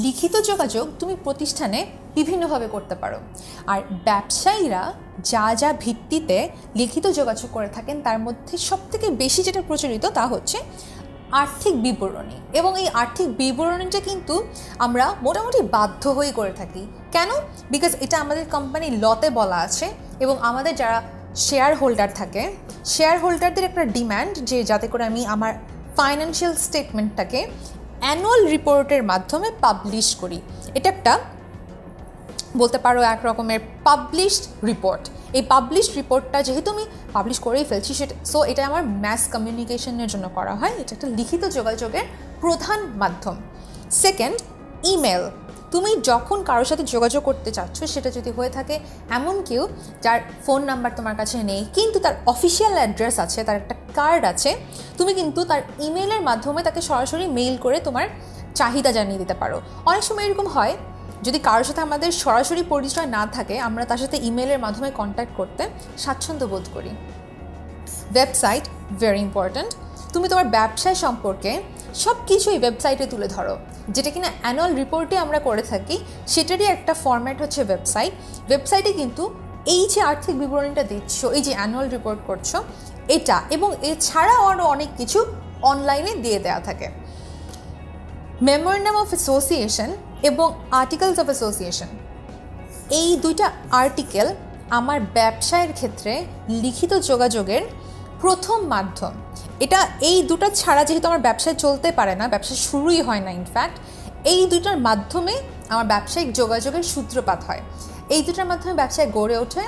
লিখিত যোগাযোগ তুমি প্রতিষ্ঠানে বিভিন্নভাবে করতে পারো। আর ব্যবসায়ীরা যা যা ভিত্তিতে লিখিত যোগাযোগ করে থাকেন তার মধ্যে সবথেকে বেশি যেটা প্রচলিত তা হচ্ছে আর্থিক বিবরণী। এবং এই আর্থিক বিবরণীটা কিন্তু আমরা মোটামুটি বাধ্য হয়ে করে থাকি। কেন? বিকজ এটা আমাদের কোম্পানির লতে বলা আছে এবং আমাদের যারা শেয়ার হোল্ডার থাকে, শেয়ার হোল্ডারদের একটা ডিম্যান্ড যে যাতে করে আমি আমার ফাইন্যান্সিয়াল স্টেটমেন্টটাকে অ্যানুয়াল রিপোর্টের মাধ্যমে পাবলিশ করি। এটা একটা বলতে পারো এক রকমের পাবলিশড রিপোর্ট। এই পাবলিশড রিপোর্টটা যেহেতু আমি পাবলিশ করেই ফেলছি এটা আমার ম্যাস কমিউনিকেশনের জন্য করা হয়। এটা একটা লিখিত যোগাযোগের প্রধান মাধ্যম। Second, email. তুমি যখন কারোর সাথে যোগাযোগ করতে চাচ্ছ, সেটা যদি হয়ে থাকে এমন কেউ যার ফোন নাম্বার তোমার কাছে নেই কিন্তু তার অফিসিয়াল অ্যাড্রেস আছে, তার একটা কার্ড আছে, তুমি কিন্তু তার ইমেলের মাধ্যমে তাকে সরাসরি মেইল করে তোমার চাহিদা জানিয়ে দিতে পারো। অনেক সময় এরকম হয় যদি কারোর সাথে আমাদের সরাসরি পরিচয় না থাকে, আমরা তার সাথে ইমেলের মাধ্যমে কন্ট্যাক্ট করতে স্বাচ্ছন্দ্য বোধ করি। Website very important. তুমি তোমার ব্যবসায় সম্পর্কে সব কিছুই ওয়েবসাইটে তুলে ধরো, যেটা কিনা অ্যানুয়াল রিপোর্টে আমরা করে থাকি, সেটারই একটা ফরম্যাট হচ্ছে ওয়েবসাইট। ওয়েবসাইটে কিন্তু এই যে আর্থিক বিবরণীটা দিচ্ছ, এই যে অ্যানুয়াল রিপোর্ট করছো, এটা এবং এছাড়াও আরও অনেক কিছু অনলাইনে দিয়ে দেওয়া থাকে। মেমোরেন্ডাম অফ অ্যাসোসিয়েশন এবং আর্টিকেলস অফ অ্যাসোসিয়েশন, এই দুইটা আর্টিকেল আমার ব্যবসায়ের ক্ষেত্রে লিখিত যোগাযোগের প্রথম মাধ্যম। এই দুটো ছাড়া যেহেতু আমার ব্যবসায় চলতে পারে না, ব্যবসা শুরুই হয় না, ইনফ্যাক্ট এই দুটার মাধ্যমে আমার ব্যবসায়িক যোগাযোগের সূত্রপাত হয়। এই দুটার মাধ্যমে ব্যবসায় গড়ে ওঠে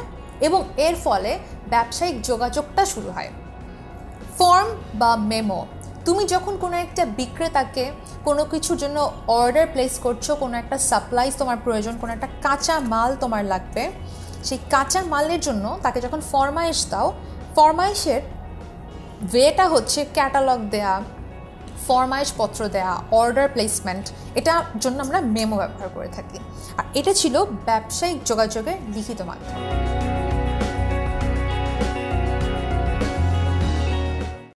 এবং এর ফলে ব্যবসায়িক যোগাযোগটা শুরু হয়। ফর্ম বা মেমো, তুমি যখন কোনো একটা বিক্রেতাকে কোনো কিছুর জন্য অর্ডার প্লেস করছো, কোনো একটা সাপ্লাইজ তোমার প্রয়োজন, কোনো একটা কাঁচা মাল তোমার লাগবে, সেই কাঁচা মালের জন্য তাকে যখন ফরমাইশ দাও, ফরমাইশের ওয়েটা হচ্ছে ক্যাটালগ দেয়া, ফরমাইশপত্র দেয়া, অর্ডার প্লেসমেন্ট, এটার জন্য আমরা মেমো ব্যবহার করে থাকি। আর এটা ছিল ব্যবসায়িক যোগাযোগের লিখিত মাধ্যম।